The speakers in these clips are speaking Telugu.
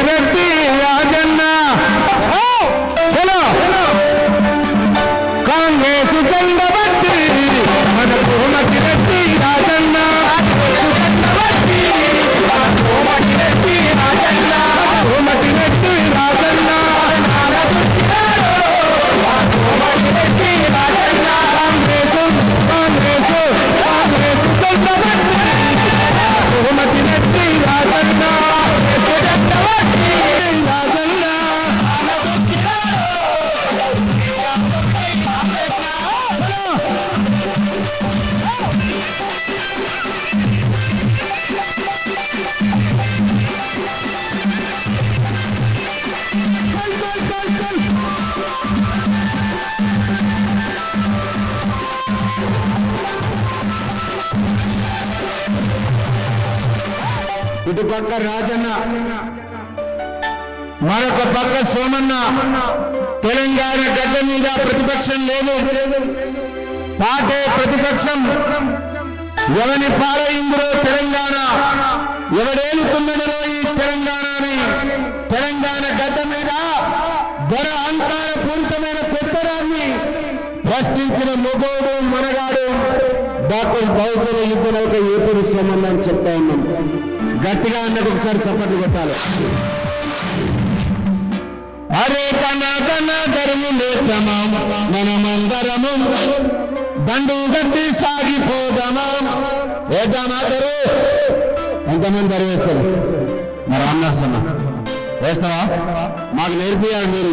రెడ్డి రాజన్న చలో కాంగ్రెస్ జెండా బట్టి మన కోమటి రెడ్డి రాజన్న కోమటి రెడ్డి రాజన్న కోమటి రెడ్డి రాజన్న కోమటి రెడ్డి రాజన్న కాంగ్రెస్ కాంగ్రెస్ కాంగ్రెస్ జెండా బట్టి కోమటి రెడ్డి రాజన్న ఇటు పక్క రాజన్న మరొక పక్క సోమన్న తెలంగాణ గడ్డ మీద ప్రతిపక్షం లేదు పాటే ప్రతిపక్షం ఎవరి పాలైందో తెలంగాణ ఎవడేలుతున్నదో ఈ తెలంగాణని తెలంగాణ గడ్డ మీద ధర అహంకార పూరితమైన పెత్తరాన్ని ప్రశ్నించిన మొగోడు మనగాడు డాక్టర్ బహుజన యుద్ధ నౌక ఏపీ సోమన్న అని చెప్తా ఉన్నాం గట్టిగా అన్నది ఒకసారి చప్పట్లు కొట్టాలి అరే కన కన ధర్ము లేతమా మనమందరము దండు గట్టి సాగిపోదామా వేద్దామా ధరు ఎంతమంది ధర వేస్తారు మరి అన్నాసన్న వేస్తావా మాకు నేర్పియాలి మీరు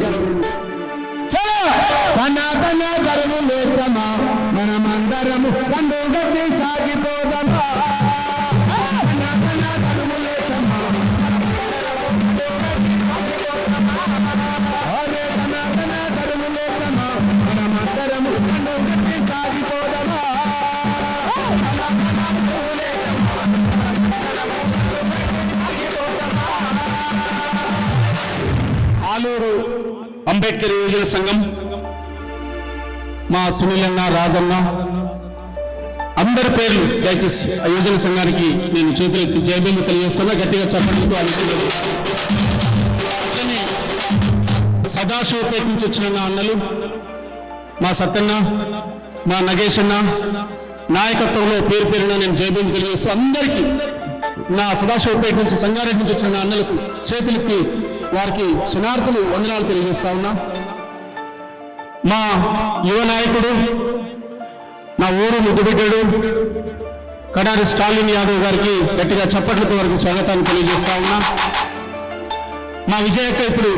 కన కన ధర్ము లేతమా మనమందరము దండు గట్టి సాగిపోదామా ఆలూరు అంబేద్కర్ యువజన సంఘం మా సునీలన్న రాజన్న అందరి పేర్లు దయచేసి ఆ యువజన సంఘానికి నేను చేతులెత్తి జయబేలు తెలియజేస్తున్నా గట్టిగా చెప్పడంతో అనుకున్నాను సదాశివపేట నుంచి వచ్చిన నా అన్నలు మా సత్తన్న మా నగేష్ అన్న నాయకత్వంలో పేరు పేరున నేను జయబేలు తెలియజేస్తూ అందరికీ నా సదాశివపేట నుంచి సంగారెడ్డి నుంచి వచ్చిన నా అన్నలకు చేతులెత్తి వారికి శనార్థులు వందనాలు తెలియజేస్తా ఉన్నా మా యువ నాయకుడు నా ఊరు ముద్దుబిడ్డాడు కడారి స్టాలిన్ యాదవ్ గారికి గట్టిగా చప్పట్లతో వారికి స్వాగతాన్ని తెలియజేస్తా ఉన్నా మా విజయక్క ఇప్పుడు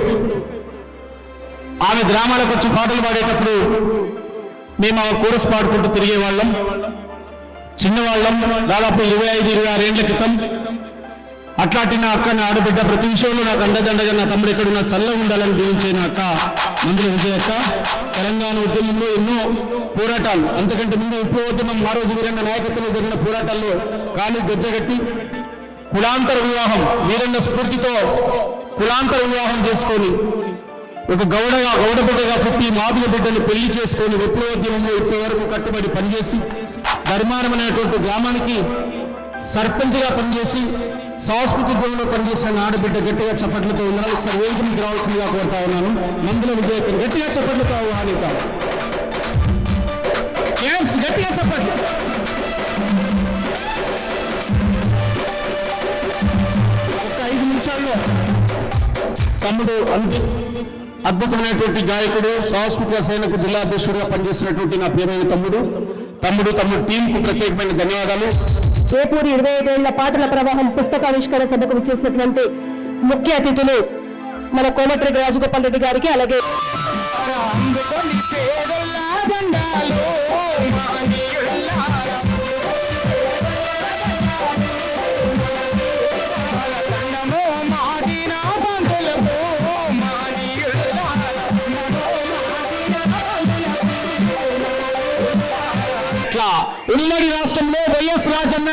ఆమె గ్రామాలకు వచ్చి పాటలు పాడేటప్పుడు మేము ఆ కోరస్ పాడుకుంటూ తిరిగేవాళ్ళం చిన్నవాళ్ళం దాదాపు 25-26 ఏళ్ల క్రితం అట్లాంటి నా అక్క నా ఆడబిడ్డ ప్రతి విషయంలో నాకు అండదండగా నా తమ్ముడు ఎక్కడున్నా చల్లగా ఉండాలని దీవించే నా అక్క మంత్రి విజయక్క తెలంగాణ ఉద్యమంలో ఎన్నో పోరాటాలు అంతకంటే ముందు విప్లవోద్యమం ఆ రోజు వీరన్న నాయకత్వంలో జరిగిన పోరాటాల్లో కాలు గజ్జగట్టి కులాంతర వివాహం వీరన్న స్ఫూర్తితో కులాంతర వివాహం చేసుకొని ఒక గౌడ బిడ్డగా పుట్టి మాదిగ బిడ్డను పెళ్లి చేసుకొని విప్లవోద్యమంలో ఇప్పటి వరకు కట్టుబడి పనిచేసి ధర్మానం అనేటువంటి గ్రామానికి సర్పంచ్గా పనిచేసి సంస్కృతిలో పనిచేసిన ఆడబిడ్డ గట్టిగా చప్పట్లతో ఉన్నారు ఒకసారి వేదికకి రావాల్సిందిగా కోరుతా ఉన్నాను మందుల విజయకులు గట్టిగా చప్పట్లతో ఆహ్వానితారు గట్టిగా చప్పట్లు ఒక 5 నిమిషాల్లో తమ్ముడు అద్భుతమైనటువంటి గాయకుడు సాంస్కృతిక సేనకు జిల్లా అధ్యక్షుడిగా పనిచేసినటువంటి నా ప్రియమైన తమ్ముడు టీంకు ప్రత్యేకమైన ధన్యవాదాలు. జైపూర్ 25 ఏళ్ల పాటల ప్రవాహం పుస్తకావిష్కరణ సభకు విచ్చేసినటువంటి ముఖ్య అతిథులు మన కోమటిరెడ్డి రాజగోపాల్ రెడ్డి గారికి అలాగే ఉమ్మడి రాష్ట్రంలో వైఎస్ రాజన్న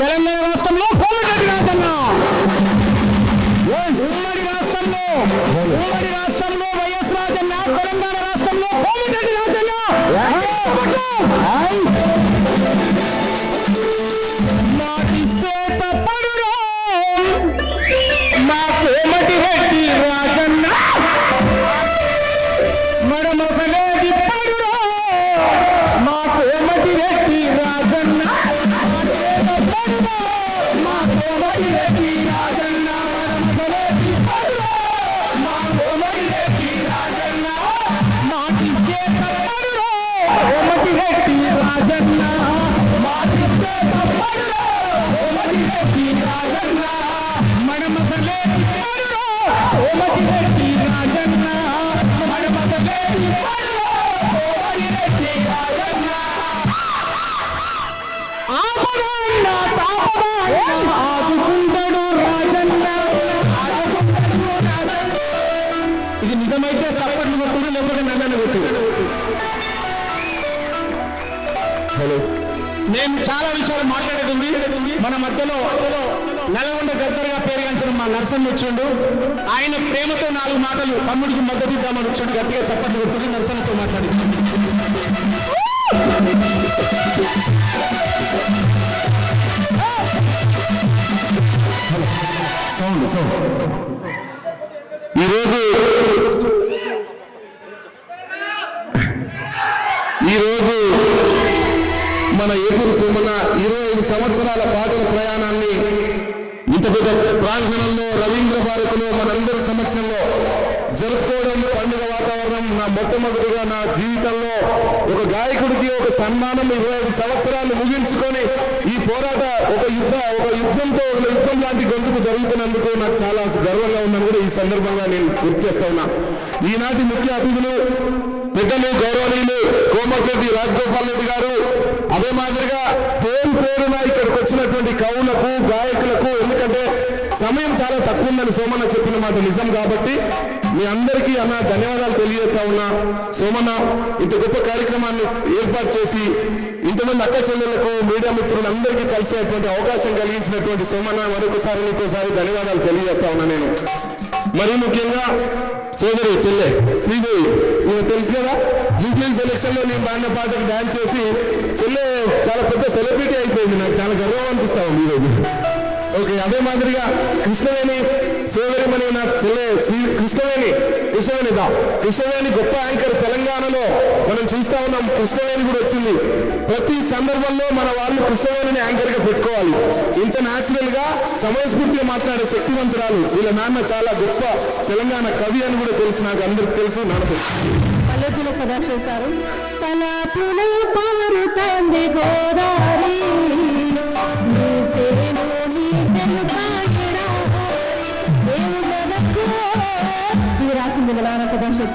తెలంగాణ రాష్ట్రంలో కోమటిరెడ్డి రాజన్న ఉమ్మడి రాష్ట్రంలో వైఎస్ రాజన్న తెలంగాణ రాష్ట్రంలో కోమటిరెడ్డి రాజన్న మాటిస్తే తప్పడురా మా కోమటిరెడ్డి నిజమైతే సప్పట్లు కొట్టుడు, లేకపోతే నన్నను కొట్టుడు. హలో, నేను చాలా విషయాలు మాట్లాడేది ఉంది. మన మధ్యలో నల్గొండ గద్దరుగా పేరుగాంచిన మా నరసన్న వచ్చిండు. ఆయన ప్రేమతో 4 మాటలు తమ్ముడికి మద్దతు ఇద్దామని వచ్చాడు. గట్టిగా చప్పట్లు కొట్టుకుని నరసన్నతో మాట్లాడి ఈరోజు మన ఏపూరు సోమన్న 25 సంవత్సరాల పాటల ప్రయాణాన్ని ఇంత పెద్ద ప్రాంగణంలో రవీంద్ర భారతిలో మనందరి సమక్షంలో జరుపుకోవడం, పండుగ వాతావరణం నా మొట్టమొదటిగా నా జీవితంలో ఒక గాయకుడికి ఒక సన్మానం 25 సంవత్సరాలు ముగించుకొని ఈ పోరాట ఒక యుద్ధం లాంటి గొంతుకు జరుగుతున్నందుకు నాకు చాలా గర్వంగా ఉందని కూడా ఈ సందర్భంగా నేను గుర్తు చేస్తా ఉన్నా. ఈనాటి ముఖ్య అతిథులు పెద్దలు గౌరవనీయులు కోమటిరెడ్డి రాజగోపాల్ రెడ్డి గారు, అదే మాదిరిగా పేరున ఇక్కడికి వచ్చినటువంటి కవులకు, గాయకులకు, ఎందుకంటే సమయం చాలా తక్కువ ఉందని సోమన్న చెప్పిన మాట నిజం కాబట్టి మీ అందరికీ అన్న ధన్యవాదాలు తెలియజేస్తా ఉన్నా. సోమన్న ఇంత గొప్ప కార్యక్రమాన్ని ఏర్పాటు చేసి ఇంతమంది అక్క చెల్లెళ్లకు, మీడియా మిత్రులందరికీ కలిసేటువంటి అవకాశం కలిగించినటువంటి సోమన్న మరొకసారి నీకోసారి ధన్యవాదాలు తెలియజేస్తా ఉన్నా. నేను మరీ ముఖ్యంగా సోదరి చెల్లె శ్రీదేవి, మీకు తెలుసు కదా, జూబ్లీస్ ఎలక్షన్ లో నేను పాడిన పాటకు డాన్స్ చేసి చెల్లె చాలా పెద్ద సెలబ్రిటీ అయిపోయింది. నాకు చాలా గర్వం అనిపిస్తా ఉంది ఈరోజు. ఓకే, అదే మాదిరిగా కృష్ణవేణి సోదరిమణి నా చెల్లె కృష్ణవేణి గొప్ప యాంకర్ తెలంగాణలో మనం చూస్తా ఉన్నాం. కృష్ణవేణి కూడా వచ్చింది. ప్రతి సందర్భంలో మన వాళ్ళు కృష్ణవేణిని యాంకర్ గా పెట్టుకోవాలి. ఇంత న్యాచురల్ గా సమయస్ఫూర్తిగా మాట్లాడే శక్తివంతురాలు. వీళ్ళ నాన్న చాలా గొప్ప తెలంగాణ కవి అని కూడా తెలుసు, నాకు అందరికి తెలుసు. పల్లెటూరు సదాశివ సారు తలపులో పారుతోంది గోదావరి, రాసింది నాన్న సదాశివ సార్.